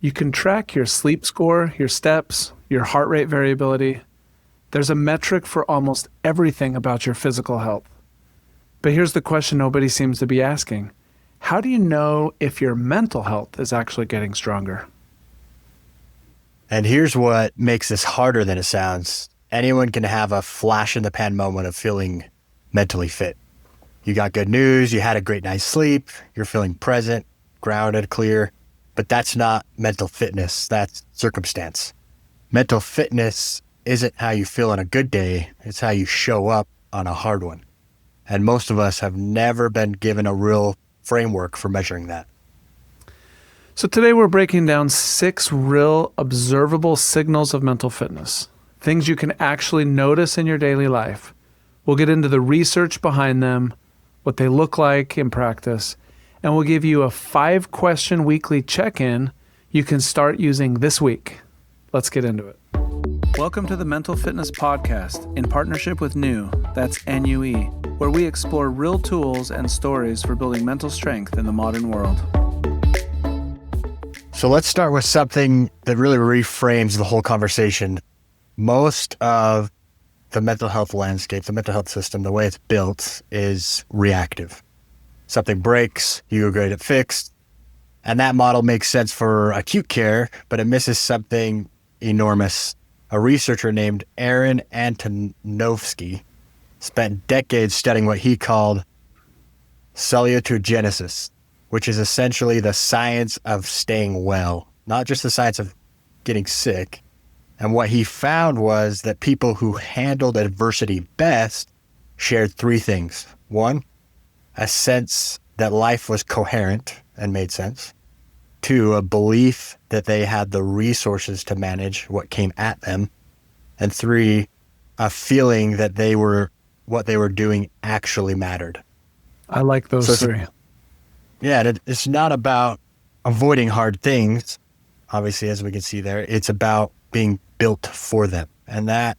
You can track your sleep score, your steps, your heart rate variability. There's a metric for almost everything about your physical health. But here's the question nobody seems to be asking. How do you know if your mental health is actually getting stronger? And here's what makes this harder than it sounds. Anyone can have a flash in the pan moment of feeling mentally fit. You got good news, you had a great night's sleep, you're feeling present, grounded, clear, but that's not mental fitness, that's circumstance. Mental fitness isn't how you feel on a good day, it's how you show up on a hard one. And most of us have never been given a real framework for measuring that. So today we're breaking down 6 real observable signals of mental fitness, things you can actually notice in your daily life. We'll get into the research behind them, what they look like in practice, and we'll give you a 5-question weekly check-in you can start using this week. Let's get into it. Welcome to the Mental Fitness Podcast in partnership with NUE, that's NUE, where we explore real tools and stories for building mental strength in the modern world. So let's start with something that really reframes the whole conversation. Most of the mental health landscape, the mental health system, the way it's built is reactive. Something breaks, you go get it fixed. And that model makes sense for acute care, but it misses something enormous. A researcher named Aaron Antonovsky spent decades studying what he called salutogenesis, which is essentially the science of staying well, not just the science of getting sick. And what he found was that people who handled adversity best shared 3 things. 1, a sense that life was coherent and made sense. 2, a belief that they had the resources to manage what came at them. And 3, a feeling that what they were doing actually mattered. I like those 3. Yeah, it's not about avoiding hard things, obviously, as we can see there. It's about being built for them. And that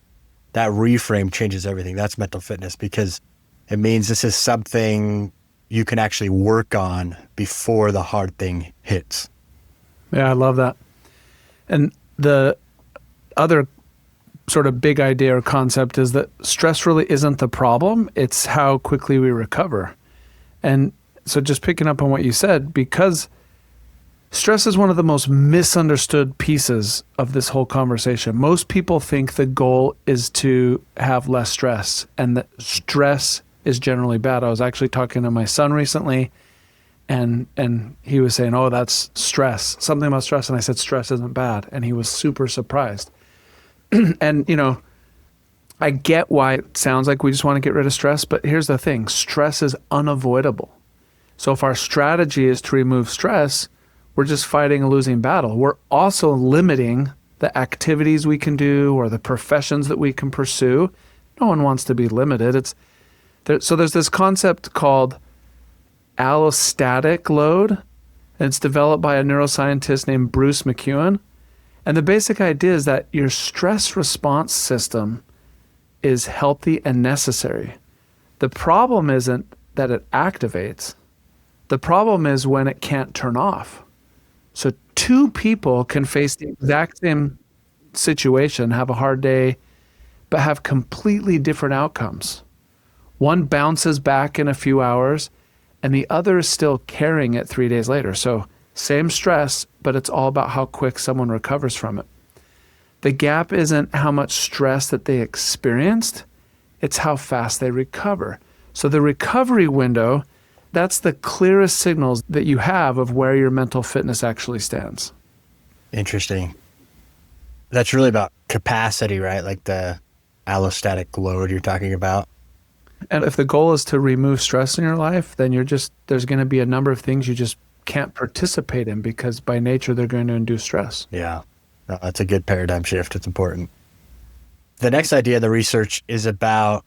reframe changes everything. That's mental fitness, because it means this is something you can actually work on before the hard thing hits. Yeah, I love that. And the other sort of big idea or concept is that stress really isn't the problem. It's how quickly we recover. And so just picking up on what you said, because stress is one of the most misunderstood pieces of this whole conversation. Most people think the goal is to have less stress, and that stress is generally bad. I was actually talking to my son recently, and he was saying, oh, that's stress, something about stress. And I said, stress isn't bad. And he was super surprised. And, I get why it sounds like we just want to get rid of stress, but here's the thing, stress is unavoidable. So if our strategy is to remove stress, we're just fighting a losing battle. We're also limiting the activities we can do or the professions that we can pursue. No one wants to be limited. So there's this concept called allostatic load, and it's developed by a neuroscientist named Bruce McEwen. And the basic idea is that your stress response system is healthy and necessary. The problem isn't that it activates. The problem is when it can't turn off. So 2 people can face the exact same situation, have a hard day, but have completely different outcomes. One bounces back in a few hours, and the other is still carrying it 3 days later. So same stress, but it's all about how quick someone recovers from it. The gap isn't how much stress that they experienced, it's how fast they recover. So the recovery window, that's the clearest signals that you have of where your mental fitness actually stands. Interesting. That's really about capacity, right? Like the allostatic load you're talking about. And if the goal is to remove stress in your life, then there's going to be a number of things you just can't participate in because by nature they're going to induce stress. Yeah, no, that's a good paradigm shift. It's important. The next idea of the research is about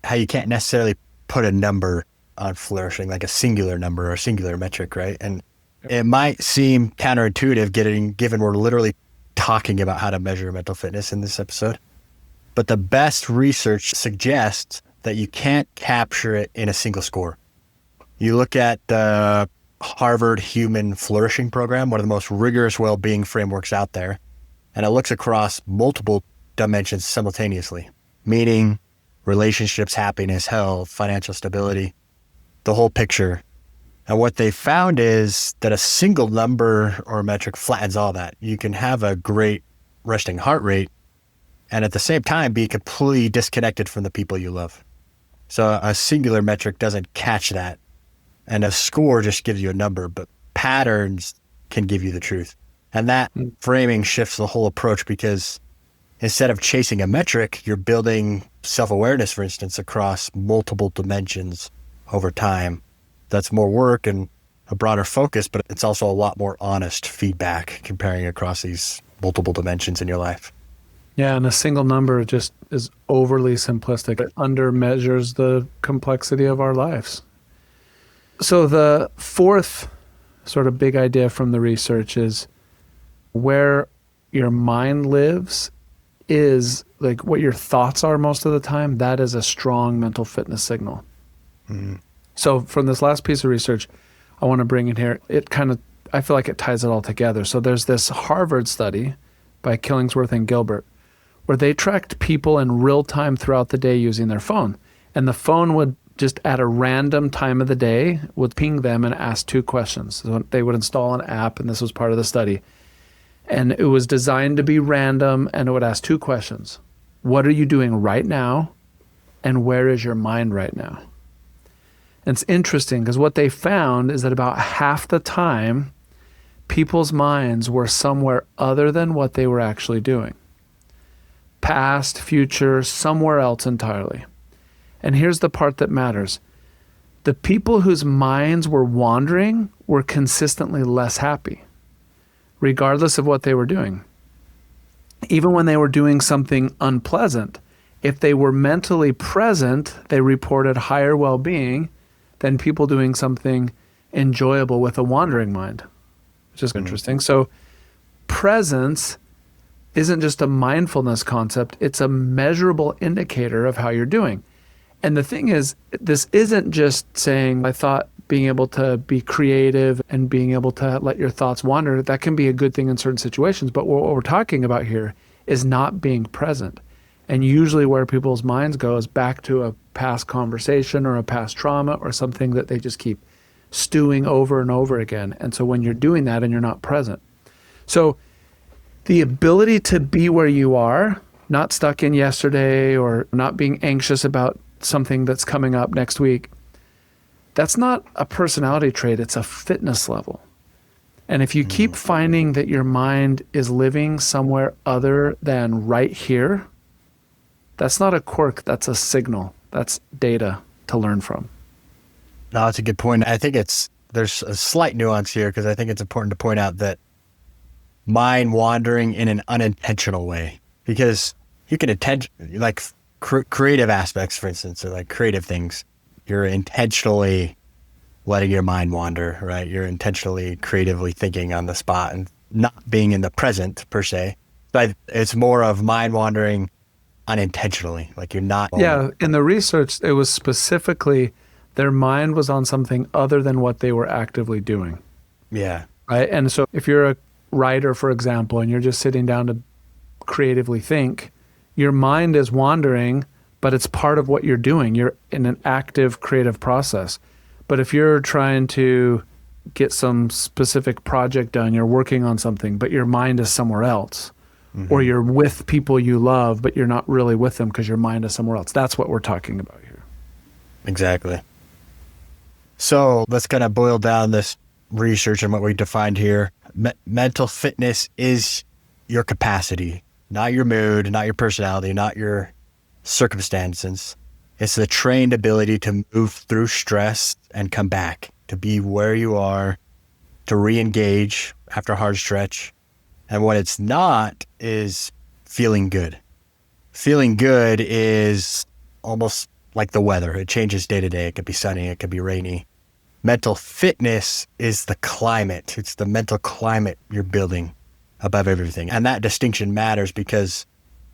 how you can't necessarily put a number on flourishing, like a singular number or a singular metric, right? And it might seem counterintuitive given we're literally talking about how to measure mental fitness in this episode. But the best research suggests that you can't capture it in a single score. You look at the Harvard Human Flourishing Program, one of the most rigorous well-being frameworks out there. And it looks across multiple dimensions simultaneously, meaning relationships, happiness, health, financial stability, the whole picture. And what they found is that a single number or metric flattens all that. You can have a great resting heart rate and at the same time be completely disconnected from the people you love. So a singular metric doesn't catch that. And a score just gives you a number, but patterns can give you the truth. And that framing shifts the whole approach, because instead of chasing a metric, you're building self-awareness, for instance, across multiple dimensions over time. That's more work and a broader focus, but it's also a lot more honest feedback comparing across these multiple dimensions in your life. Yeah, and a single number just is overly simplistic. It undermeasures the complexity of our lives. So the fourth sort of big idea from the research is where your mind lives is like what your thoughts are most of the time. That is a strong mental fitness signal. Mm-hmm. So from this last piece of research, I want to bring in here, I feel like it ties it all together. So there's this Harvard study by Killingsworth and Gilbert where they tracked people in real time throughout the day using their phone. And the phone would just at a random time of the day would ping them and ask two questions. So they would install an app, and this was part of the study. And it was designed to be random, and it would ask two questions. What are you doing right now? And where is your mind right now? And it's interesting because what they found is that about half the time, people's minds were somewhere other than what they were actually doing. Past, future, somewhere else entirely. And here's the part that matters. The people whose minds were wandering were consistently less happy, regardless of what they were doing. Even when they were doing something unpleasant, if they were mentally present, they reported higher well-being than people doing something enjoyable with a wandering mind, which is interesting. So presence isn't just a mindfulness concept, it's a measurable indicator of how you're doing. And the thing is, this isn't just saying, I thought being able to be creative and being able to let your thoughts wander, that can be a good thing in certain situations. But what we're talking about here is not being present. And usually where people's minds go is back to a past conversation or a past trauma or something that they just keep stewing over and over again. And so when you're doing that and you're not present. So the ability to be where you are, not stuck in yesterday or not being anxious about something that's coming up next week, that's not a personality trait, it's a fitness level. And if you keep finding that your mind is living somewhere other than right here, that's not a quirk, that's a signal. That's data to learn from. No, that's a good point. I think there's a slight nuance here, because I think it's important to point out that mind wandering in an unintentional way, because you can like creative aspects, for instance, or like creative things, you're intentionally letting your mind wander, right? You're intentionally creatively thinking on the spot and not being in the present per se. But it's more of mind wandering unintentionally, like you're not. Yeah, in the research, it was specifically their mind was on something other than what they were actively doing. Yeah. Right. And so if you're a writer, for example, and you're just sitting down to creatively think, your mind is wandering, but it's part of what you're doing. You're in an active creative process. But if you're trying to get some specific project done, you're working on something, but your mind is somewhere else. Mm-hmm. Or you're with people you love, but you're not really with them because your mind is somewhere else. That's what we're talking about here. Exactly. So let's kind of boil down this research and what we defined here. Mental fitness is your capacity, not your mood, not your personality, not your circumstances. It's the trained ability to move through stress and come back, to be where you are, to re-engage after a hard stretch. And what it's not is feeling good. Feeling good is almost like the weather. It changes day to day. It could be sunny, it could be rainy. Mental fitness is the climate. It's the mental climate you're building above everything. And that distinction matters because,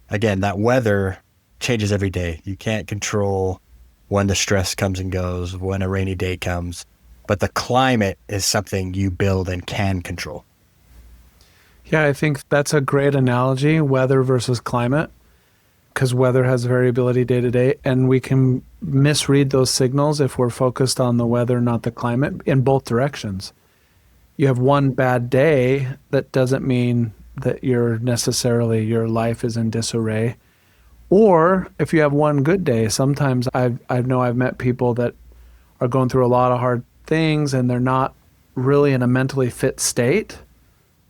again, that weather changes every day. You can't control when the stress comes and goes, when a rainy day comes. but the climate is something you build and can control. Yeah, I think that's a great analogy, weather versus climate, because weather has variability day to day, and we can misread those signals if we're focused on the weather, not the climate, in both directions. You have one bad day, that doesn't mean that your life is in disarray. Or if you have one good day, sometimes I've met people that are going through a lot of hard things and they're not really in a mentally fit state,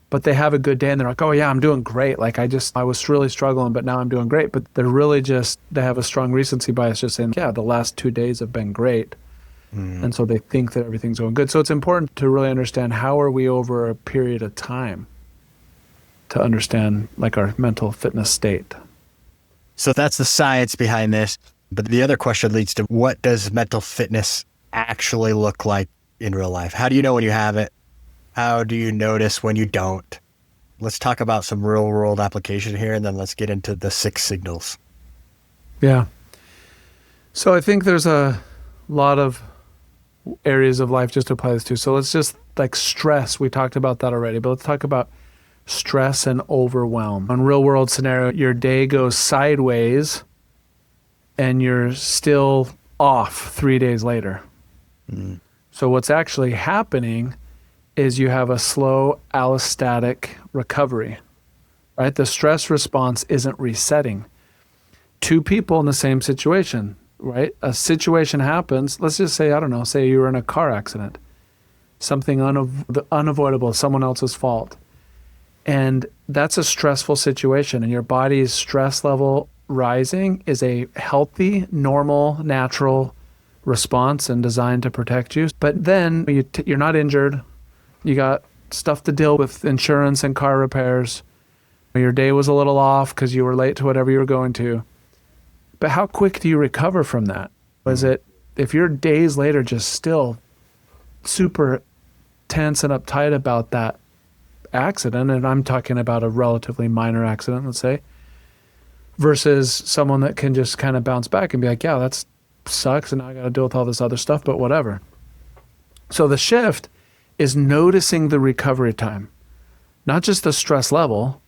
but they have a good day and they're like, oh yeah, I'm doing great. Like I was really struggling, but now I'm doing great. But they're really they have a strong recency bias, just saying, yeah, the last 2 days have been great. And so they think that everything's going good. So it's important to really understand, how are we over a period of time, to understand like our mental fitness state. So that's the science behind this. But the other question leads to, what does mental fitness actually look like in real life? How do you know when you have it? How do you notice when you don't? Let's talk about some real world application here, and then let's get into the 6 signals. Yeah. So I think there's a lot of areas of life just to apply this to. So let's just, like stress, we talked about that already, but let's talk about stress and overwhelm. On real world scenario, your day goes sideways and you're still off 3 days later. So what's actually happening is you have a slow allostatic recovery, right? The stress response isn't resetting. 2 people in the same situation, right? A situation happens. Let's just say, I don't know, say you were in a car accident, something unavoidable, someone else's fault. And that's a stressful situation, and your body's stress level rising is a healthy, normal, natural response and designed to protect you. But then you're not injured. You got stuff to deal with, insurance and car repairs. Your day was a little off because you were late to whatever you were going to. But how quick do you recover from that? Was it, if you're days later just still super tense and uptight about that accident, and I'm talking about a relatively minor accident, let's say, versus someone that can just kind of bounce back and be like, yeah, that sucks, and now I got to deal with all this other stuff, but whatever. So the shift is noticing the recovery time, not just the stress level,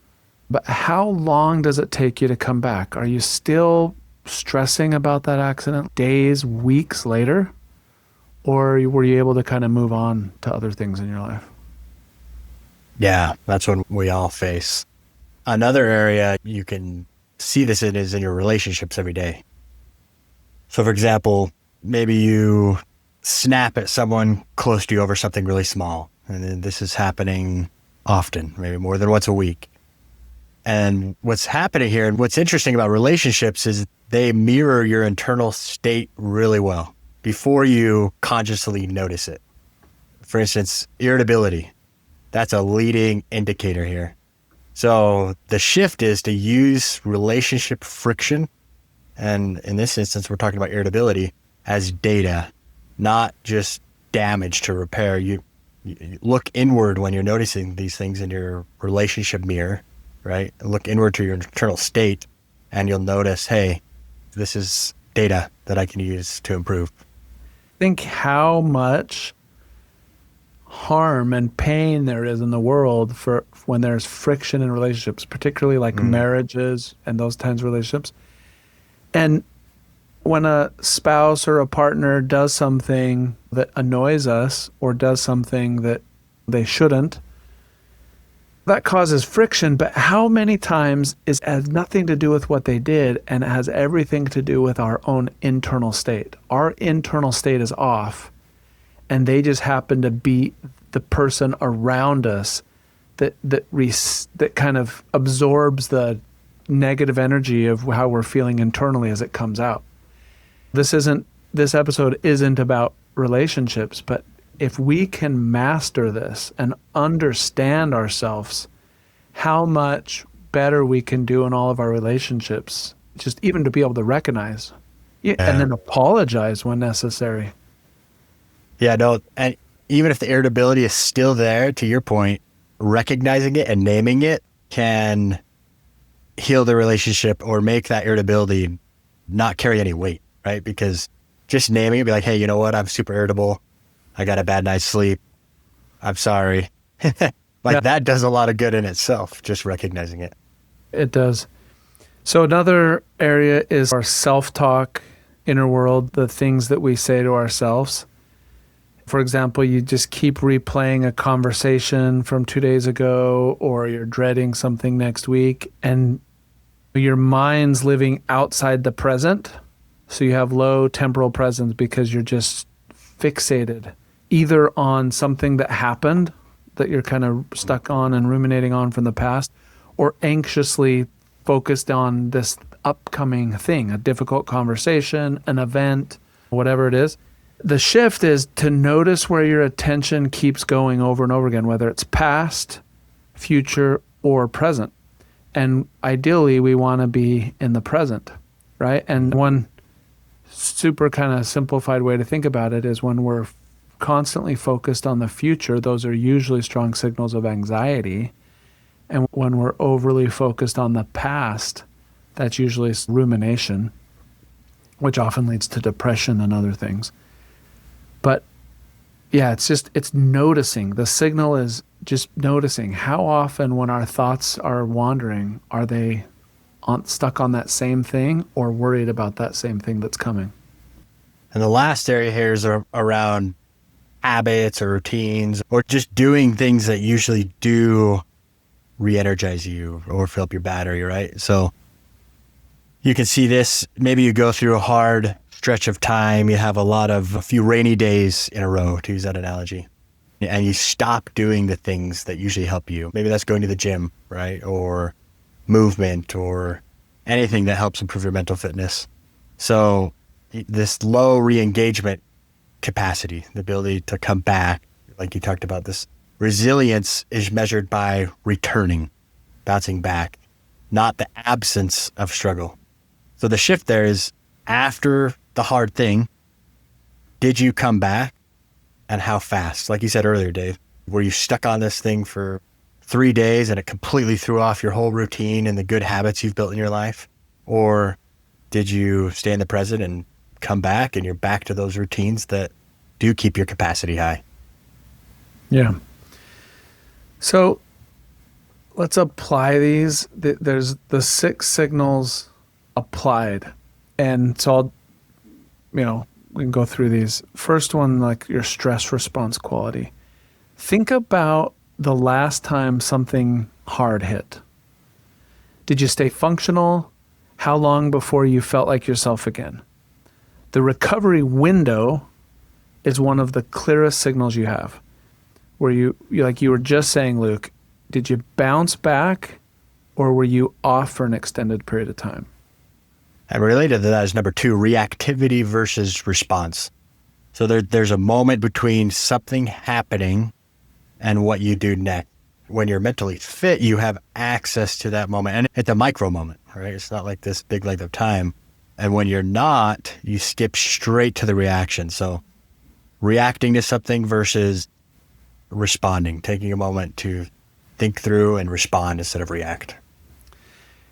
but how long does it take you to come back? Are you still stressing about that accident days, weeks later? Or were you able to kind of move on to other things in your life? Yeah, that's what we all face. Another area you can see this in is in your relationships every day. So for example, maybe you snap at someone close to you over something really small. And then this is happening often, maybe more than once a week. And what's happening here, and what's interesting about relationships, is they mirror your internal state really well before you consciously notice it. For instance, irritability. That's a leading indicator here. So the shift is to use relationship friction, and in this instance, we're talking about irritability, as data, not just damage to repair. You look inward when you're noticing these things in your relationship mirror, right? Look inward to your internal state, and you'll notice, hey, this is data that I can use to improve. Think how much harm and pain there is in the world for when there's friction in relationships, particularly like marriages and those kinds of relationships. And when a spouse or a partner does something that annoys us or does something that they shouldn't, that causes friction. But how many times has nothing to do with what they did, and it has everything to do with our own internal state. Our internal state is off, and they just happen to be the person around us that kind of absorbs the negative energy of how we're feeling internally as it comes out. This episode isn't about relationships, but if we can master this and understand ourselves, how much better we can do in all of our relationships, just even to be able to recognize and then apologize when necessary. Yeah, no, and even if the irritability is still there, to your point, recognizing it and naming it can heal the relationship or make that irritability not carry any weight, right? Because just naming it, be like, hey, you know what? I'm super irritable. I got a bad night's sleep. I'm sorry. That does a lot of good in itself, just recognizing it. It does. So another area is our self-talk, inner world, the things that we say to ourselves. For example, you just keep replaying a conversation from 2 days ago, or you're dreading something next week, and your mind's living outside the present. So you have low temporal presence because you're just fixated either on something that happened that you're kind of stuck on and ruminating on from the past, or anxiously focused on this upcoming thing, a difficult conversation, an event, whatever it is. The shift is to notice where your attention keeps going over and over again, whether it's past, future, or present. And ideally, we want to be in the present, right? And one super kind of simplified way to think about it is when we're constantly focused on the future, those are usually strong signals of anxiety. And when we're overly focused on the past, that's usually rumination, which often leads to depression and other things. But yeah, it's noticing. The signal is just noticing how often when our thoughts are wandering, are they stuck on that same thing or worried about that same thing that's coming? And the last area here is around habits or routines or just doing things that usually do re-energize you or fill up your battery, right? So you can see this, maybe you go through a hard stretch of time, you have a few rainy days in a row, to use that analogy, and you stop doing the things that usually help you. Maybe that's going to the gym, right? Or movement or anything that helps improve your mental fitness. So this low re-engagement capacity, the ability to come back, like you talked about, this resilience is measured by returning, bouncing back, not the absence of struggle. So the shift there is after the hard thing, did you come back and how fast? Like you said earlier, Dave, were you stuck on this thing for 3 days and it completely threw off your whole routine and the good habits you've built in your life? Or did you stay in the present and come back and you're back to those routines that do keep your capacity high? Yeah. So let's apply these. There's the 6 signals applied. And so we can go through these. First one, like your stress response quality. Think about the last time something hard hit. Did you stay functional? How long before you felt like yourself again? The recovery window is one of the clearest signals you have. Where you like you were just saying, Luke, did you bounce back or were you off for an extended period of time? And related to that is number 2, reactivity versus response. So there's a moment between something happening and what you do next. When you're mentally fit, you have access to that moment. And it's a micro moment, right? It's not like this big length of time. And when you're not, you skip straight to the reaction. So reacting to something versus responding, taking a moment to think through and respond instead of react.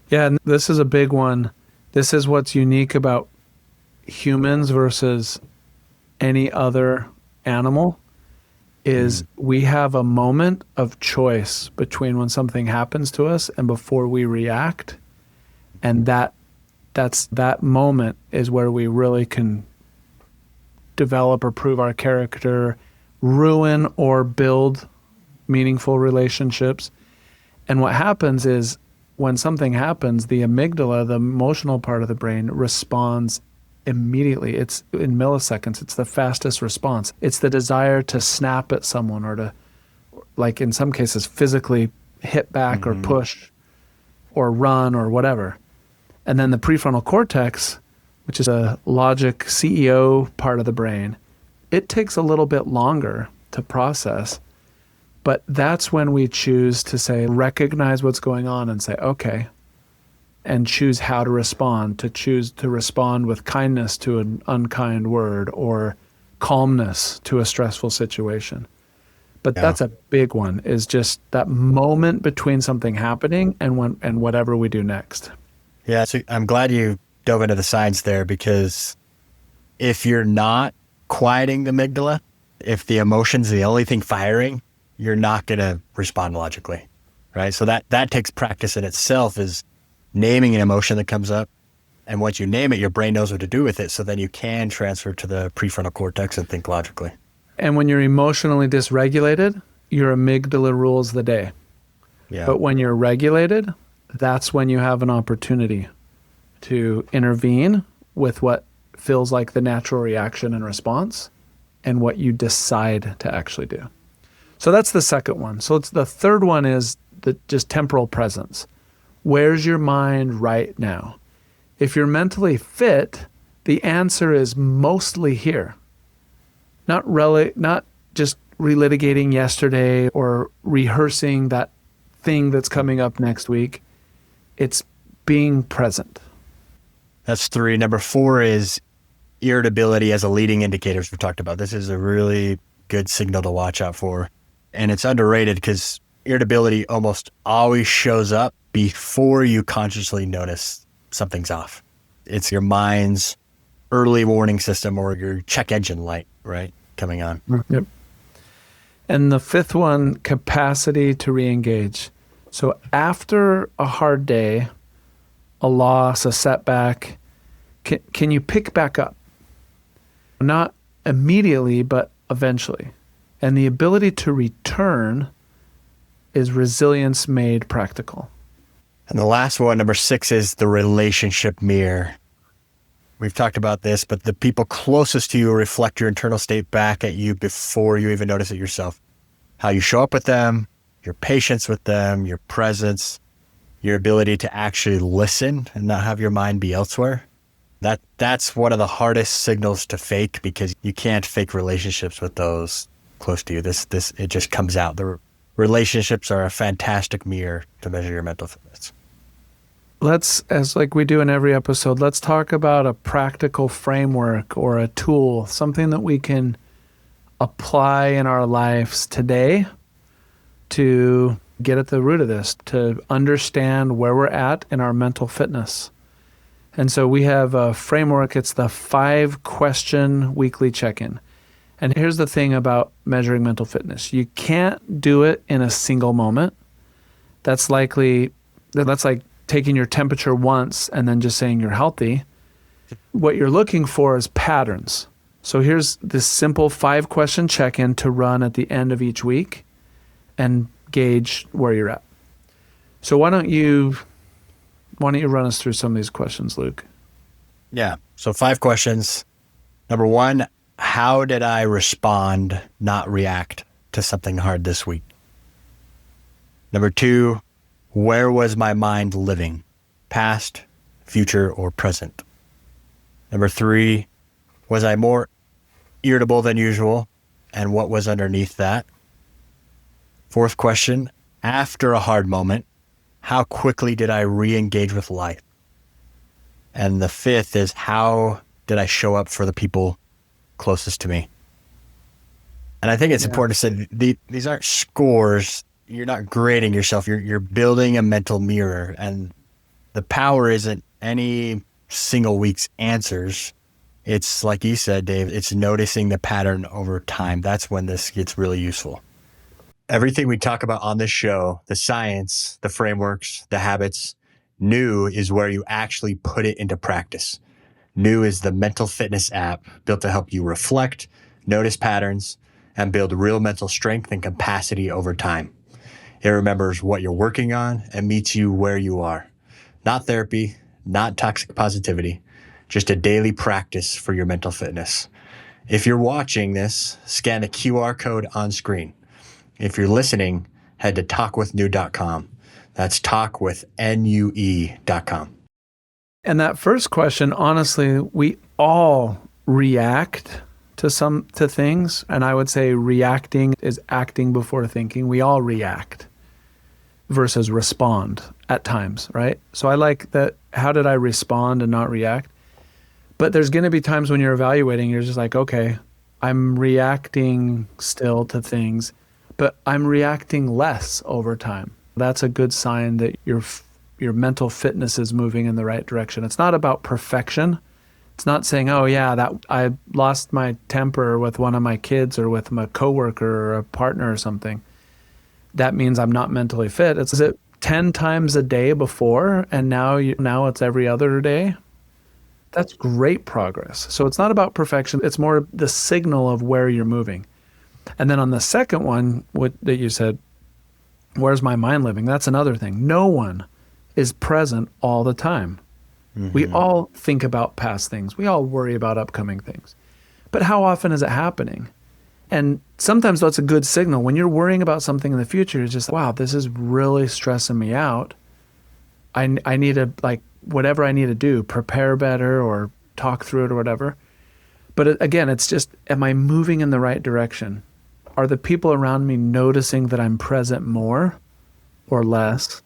Yeah, and this is a big one. This is what's unique about humans versus any other animal is we have a moment of choice between when something happens to us and before we react. And that moment is where we really can develop or prove our character, ruin or build meaningful relationships. And what happens is when something happens, the amygdala, the emotional part of the brain, responds immediately. It's in milliseconds. It's the fastest response. It's the desire to snap at someone or to, like in some cases, physically hit back or push or run or whatever. And then the prefrontal cortex, which is a logic CEO part of the brain, it takes a little bit longer to process. But that's when we choose to say, recognize what's going on and say, okay, and choose how to respond, to choose to respond with kindness to an unkind word or calmness to a stressful situation. But that's a big one, is just that moment between something happening and whatever we do next. Yeah, so I'm glad you dove into the science there, because if you're not quieting the amygdala, If the emotion's the only thing firing, you're not going to respond logically, right? So that takes practice in itself, is naming an emotion that comes up. And once you name it, your brain knows what to do with it. So then you can transfer to the prefrontal cortex and think logically. And when you're emotionally dysregulated, your amygdala rules the day. Yeah. But when you're regulated, that's when you have an opportunity to intervene with what feels like the natural reaction and response and what you decide to actually do. So that's the second one. So it's the third one is just temporal presence. Where's your mind right now? If you're mentally fit, the answer is mostly here. Not just relitigating yesterday or rehearsing that thing that's coming up next week. It's being present. That's 3. Number 4 is irritability as a leading indicator, as we've talked about. This is a really good signal to watch out for. And it's underrated because irritability almost always shows up before you consciously notice something's off. It's your mind's early warning system or your check engine light, right? Coming on. Yep. And the fifth one, capacity to re-engage. So after a hard day, a loss, a setback, can you pick back up? Not immediately, but eventually. And the ability to return is resilience made practical. And the last one, number 6, is the relationship mirror. We've talked about this, but the people closest to you reflect your internal state back at you before you even notice it yourself. How you show up with them, your patience with them, your presence, your ability to actually listen and not have your mind be elsewhere. That's one of the hardest signals to fake, because you can't fake relationships with those close to you. It just comes out. The relationships are a fantastic mirror to measure your mental fitness. Let's, as like we do in every episode, let's talk about a practical framework or a tool, something that we can apply in our lives today to get at the root of this, to understand where we're at in our mental fitness. And so we have a framework. It's the 5-question weekly check-in. And here's the thing about measuring mental fitness. You can't do it in a single moment. That's like taking your temperature once and then just saying you're healthy. What you're looking for is patterns. So here's this simple 5-question check-in to run at the end of each week and gauge where you're at. So why don't you run us through some of these questions, Luke? Yeah. So 5 questions. Number 1, how did I respond, not react, to something hard this week? Number 2, where was my mind living? Past, future, or present? Number 3, was I more irritable than usual? And what was underneath that? 4th question, after a hard moment, how quickly did I re-engage with life? And the 5th is, how did I show up for the people closest to me? And I think it's important to say these aren't scores. You're not grading yourself. You're building a mental mirror. And the power isn't any single week's answers. It's like you said, Dave, it's noticing the pattern over time. That's when this gets really useful. Everything we talk about on this show, the science, the frameworks, the habits, New is where you actually put it into practice. New is the mental fitness app built to help you reflect, notice patterns, and build real mental strength and capacity over time. It remembers what you're working on and meets you where you are. Not therapy, not toxic positivity, just a daily practice for your mental fitness. If you're watching this, scan the QR code on screen. If you're listening, head to talkwithnew.com. That's talkwithnue.com. And that first question, honestly, we all react to things. And I would say reacting is acting before thinking. We all react versus respond at times, right? So I like that. How did I respond and not react? But there's going to be times when you're evaluating, you're just like, okay, I'm reacting still to things, but I'm reacting less over time. That's a good sign that your mental fitness is moving in the right direction. It's not about perfection. It's not saying, oh yeah, that I lost my temper with one of my kids or with my coworker or a partner or something. That means I'm not mentally fit. It's, is it 10 times a day before and now it's every other day? That's great progress. So it's not about perfection. It's more the signal of where you're moving. And then on the second one, what that you said, where's my mind living? That's another thing. No one is present all the time. Mm-hmm. We all think about past things. We all worry about upcoming things. But how often is it happening? And sometimes that's a good signal. When you're worrying about something in the future, it's just, wow, this is really stressing me out. I need to, like, whatever I need to do, prepare better or talk through it or whatever. But again, it's just, am I moving in the right direction? Are the people around me noticing that I'm present more or less?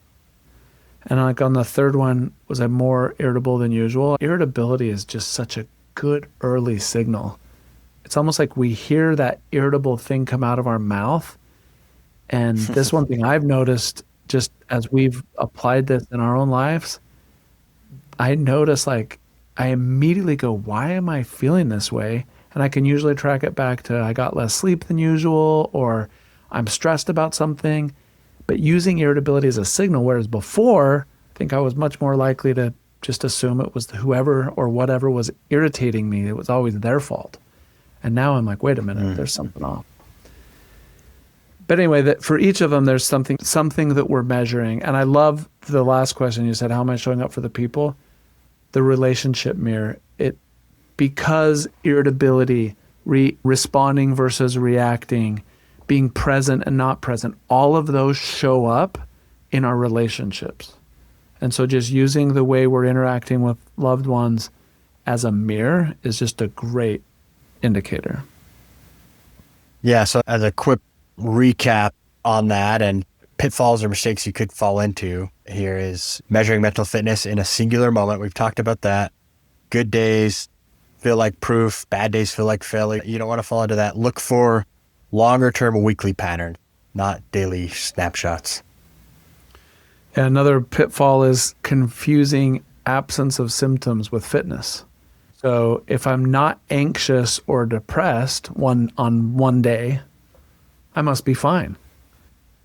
And like on the third one, was I more irritable than usual? Irritability is just such a good early signal. It's almost like we hear that irritable thing come out of our mouth. And this one thing I've noticed, just as we've applied this in our own lives, I notice like I immediately go, why am I feeling this way? And I can usually track it back to I got less sleep than usual, or I'm stressed about something. But using irritability as a signal, whereas before, I think I was much more likely to just assume it was whoever or whatever was irritating me. It was always their fault. And now I'm like, wait a minute, there's something off. But anyway, that for each of them, there's something that we're measuring. And I love the last question you said, how am I showing up for the people? The relationship mirror. Because irritability, responding versus reacting, being present and not present, all of those show up in our relationships. And so just using the way we're interacting with loved ones as a mirror is just a great indicator. Yeah, so as a quick recap on that and pitfalls or mistakes you could fall into here is measuring mental fitness in a singular moment. We've talked about that. Good days feel like proof, bad days feel like failure. You don't want to fall into that. Look for longer term weekly pattern, not daily snapshots. And another pitfall is confusing absence of symptoms with fitness. So if I'm not anxious or depressed on one day, I must be fine.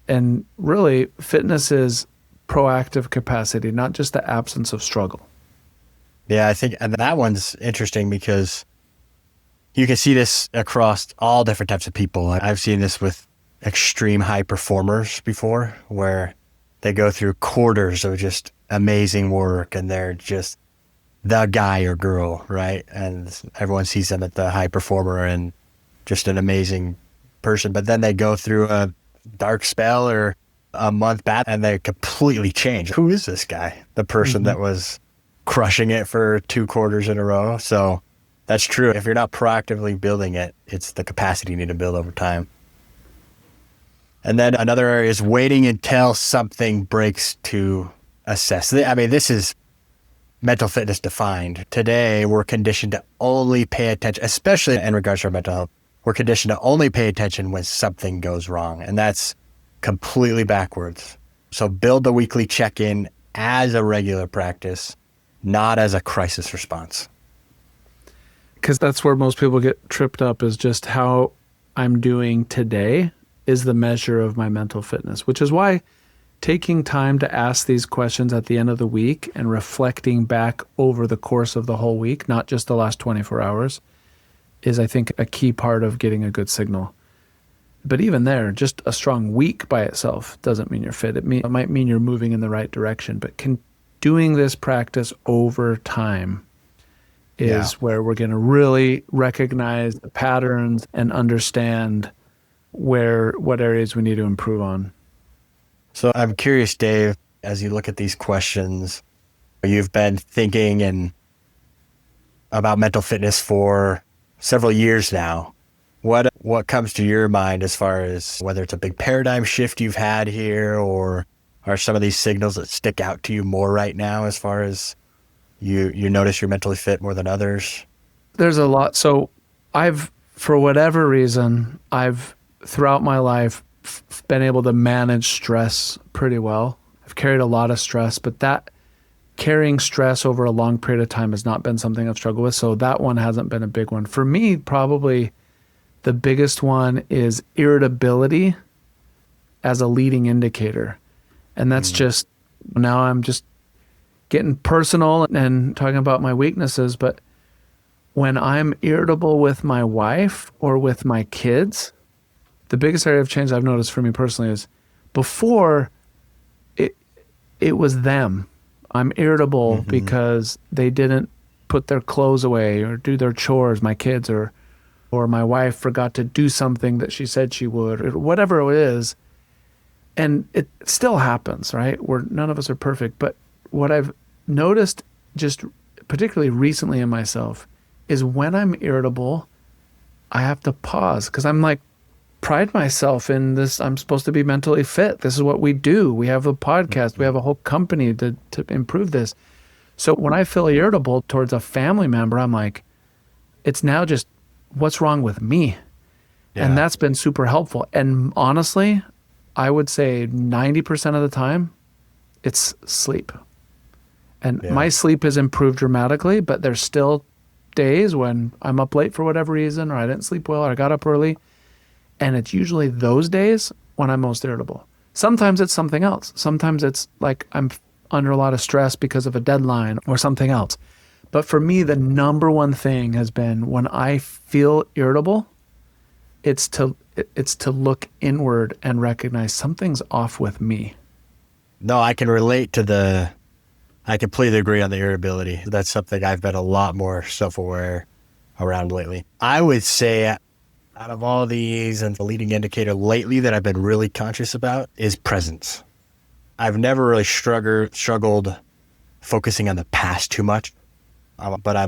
And really, fitness is proactive capacity, not just the absence of struggle. Yeah, I think, and that one's interesting because you can see this across all different types of people. I've seen this with extreme high performers before, where they go through quarters of just amazing work and they're just the guy or girl, right? And everyone sees them at the high performer and just an amazing person. But then they go through a dark spell or a month back and they completely change. Who is this guy? The person that was crushing it for 2 quarters in a row. So that's true. If you're not proactively building it, it's the capacity you need to build over time. And then another area is waiting until something breaks to assess. I mean, this is mental fitness defined. Today, we're conditioned to only pay attention, especially in regards to our mental health. We're conditioned to only pay attention when something goes wrong. And that's completely backwards. So build the weekly check-in as a regular practice, not as a crisis response. Because that's where most people get tripped up, is just how I'm doing today is the measure of my mental fitness, which is why taking time to ask these questions at the end of the week and reflecting back over the course of the whole week, not just the last 24 hours, is, I think, a key part of getting a good signal. But even there, just a strong week by itself doesn't mean you're fit. It might mean you're moving in the right direction, but doing this practice over time is where we're going to really recognize the patterns and understand what areas we need to improve on. So I'm curious, Dave, as you look at these questions, you've been thinking about mental fitness for several years now. What comes to your mind as far as whether it's a big paradigm shift you've had here, or are some of these signals that stick out to you more right now as far as you notice you're mentally fit more than others? There's a lot. So for whatever reason, throughout my life, been able to manage stress pretty well. I've carried a lot of stress, but that carrying stress over a long period of time has not been something I've struggled with. So that one hasn't been a big one. For me, probably the biggest one is irritability as a leading indicator. And that's just, now I'm just getting personal and talking about my weaknesses, but when I'm irritable with my wife or with my kids, the biggest area of change I've noticed for me personally is before it was them. I'm irritable because they didn't put their clothes away or do their chores, my kids, or my wife forgot to do something that she said she would, or whatever it is. And it still happens, right? None of us are perfect. But what I've noticed just particularly recently in myself is when I'm irritable, I have to pause because I'm like, pride myself in this. I'm supposed to be mentally fit. This is what we do. We have a podcast. We have a whole company to improve this. So when I feel irritable towards a family member, I'm like, it's now just what's wrong with me? Yeah. And that's been super helpful. And honestly, I would say 90% of the time, it's sleep. And my sleep has improved dramatically, but there's still days when I'm up late for whatever reason, or I didn't sleep well, or I got up early. And it's usually those days when I'm most irritable. Sometimes it's something else. Sometimes it's like I'm under a lot of stress because of a deadline or something else. But for me, the number one thing has been when I feel irritable, it's to look inward and recognize something's off with me. No, I can relate to I completely agree on the irritability. That's something I've been a lot more self-aware around lately. I would say out of all these, and the leading indicator lately that I've been really conscious about is presence. I've never really struggled focusing on the past too much, but I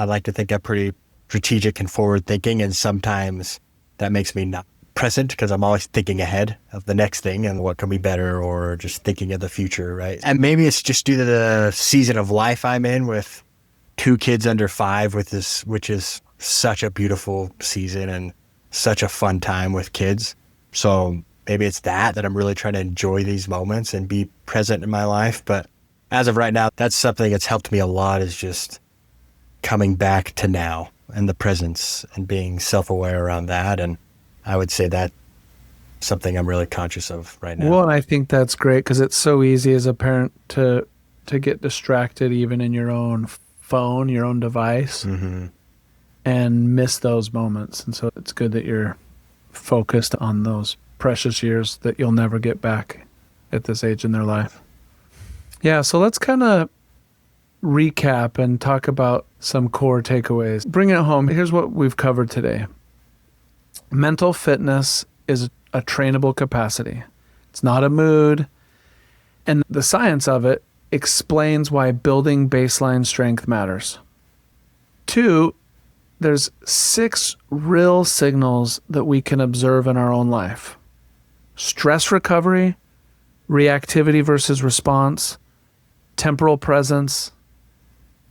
like to think I'm pretty strategic and forward thinking, and sometimes that makes me not present because I'm always thinking ahead of the next thing and what can be better, or just thinking of the future, right? And maybe it's just due to the season of life I'm in with 2 kids under 5 which is such a beautiful season and such a fun time with kids. So maybe it's that I'm really trying to enjoy these moments and be present in my life. But as of right now, that's something that's helped me a lot, is just coming back to now and the presence and being self-aware around that. And I would say that's something I'm really conscious of right now. Well, and I think that's great because it's so easy as a parent to get distracted even in your own phone, your own device. And miss those moments. And so it's good that you're focused on those precious years that you'll never get back at this age in their life. Yeah, so let's kind of recap and talk about some core takeaways. Bringing it home, here's what we've covered today. Mental fitness is a trainable capacity. It's not a mood. And the science of it explains why building baseline strength matters. 2, there's 6 real signals that we can observe in our own life. Stress recovery, reactivity versus response, temporal presence,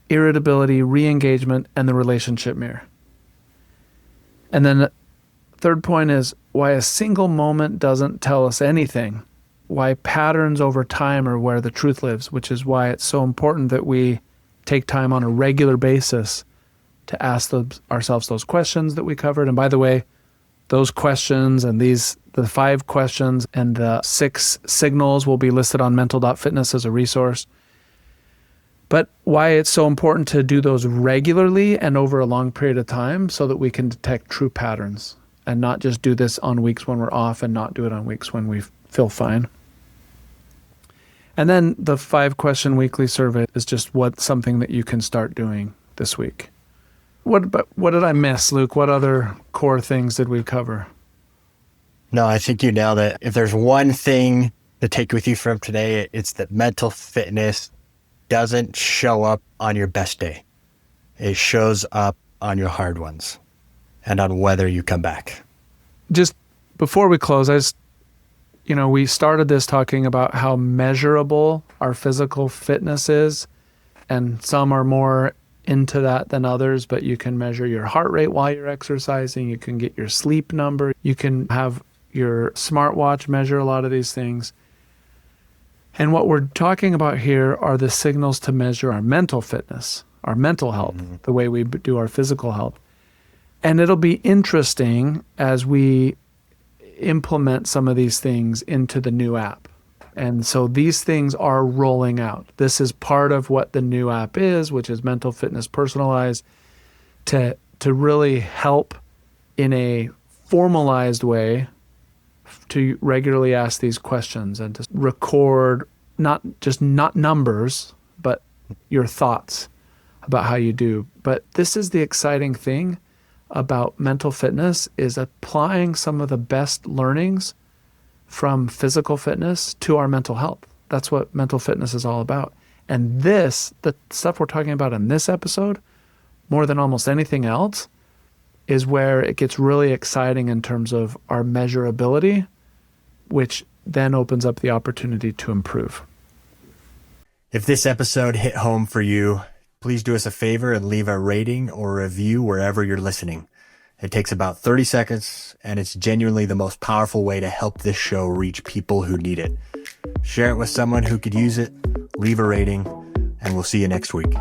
irritability, re-engagement, and the relationship mirror. And then the third point is why a single moment doesn't tell us anything, why patterns over time are where the truth lives, which is why it's so important that we take time on a regular basis to ask ourselves those questions that we covered. And by the way, those questions and the 5 questions and the 6 signals will be listed on mental.fitness as a resource. But why it's so important to do those regularly and over a long period of time so that we can detect true patterns and not just do this on weeks when we're off and not do it on weeks when we feel fine. And then the 5-question weekly survey is just something that you can start doing this week. What did I miss, Luke? What other core things did we cover? No, I think you nailed it. If there's one thing to take with you from today, it's that mental fitness doesn't show up on your best day. It shows up on your hard ones and on whether you come back. Just before we close, we started this talking about how measurable our physical fitness is, and some are more into that than others, but you can measure your heart rate while you're exercising. You can get your sleep number. You can have your smartwatch measure a lot of these things. And what we're talking about here are the signals to measure our mental fitness, our mental health, the way we do our physical health. And it'll be interesting as we implement some of these things into the new app. And so these things are rolling out. This is part of what the new app is, which is Mental Fitness Personalized, to really help in a formalized way to regularly ask these questions and to record not numbers, but your thoughts about how you do. But this is the exciting thing about mental fitness, is applying some of the best learnings from physical fitness to our mental health. That's what mental fitness is all about. And this, the stuff we're talking about in this episode, more than almost anything else, is where it gets really exciting in terms of our measurability, which then opens up the opportunity to improve. If this episode hit home for you, please do us a favor and leave a rating or review wherever you're listening. It takes about 30 seconds, and it's genuinely the most powerful way to help this show reach people who need it. Share it with someone who could use it, leave a rating, and we'll see you next week.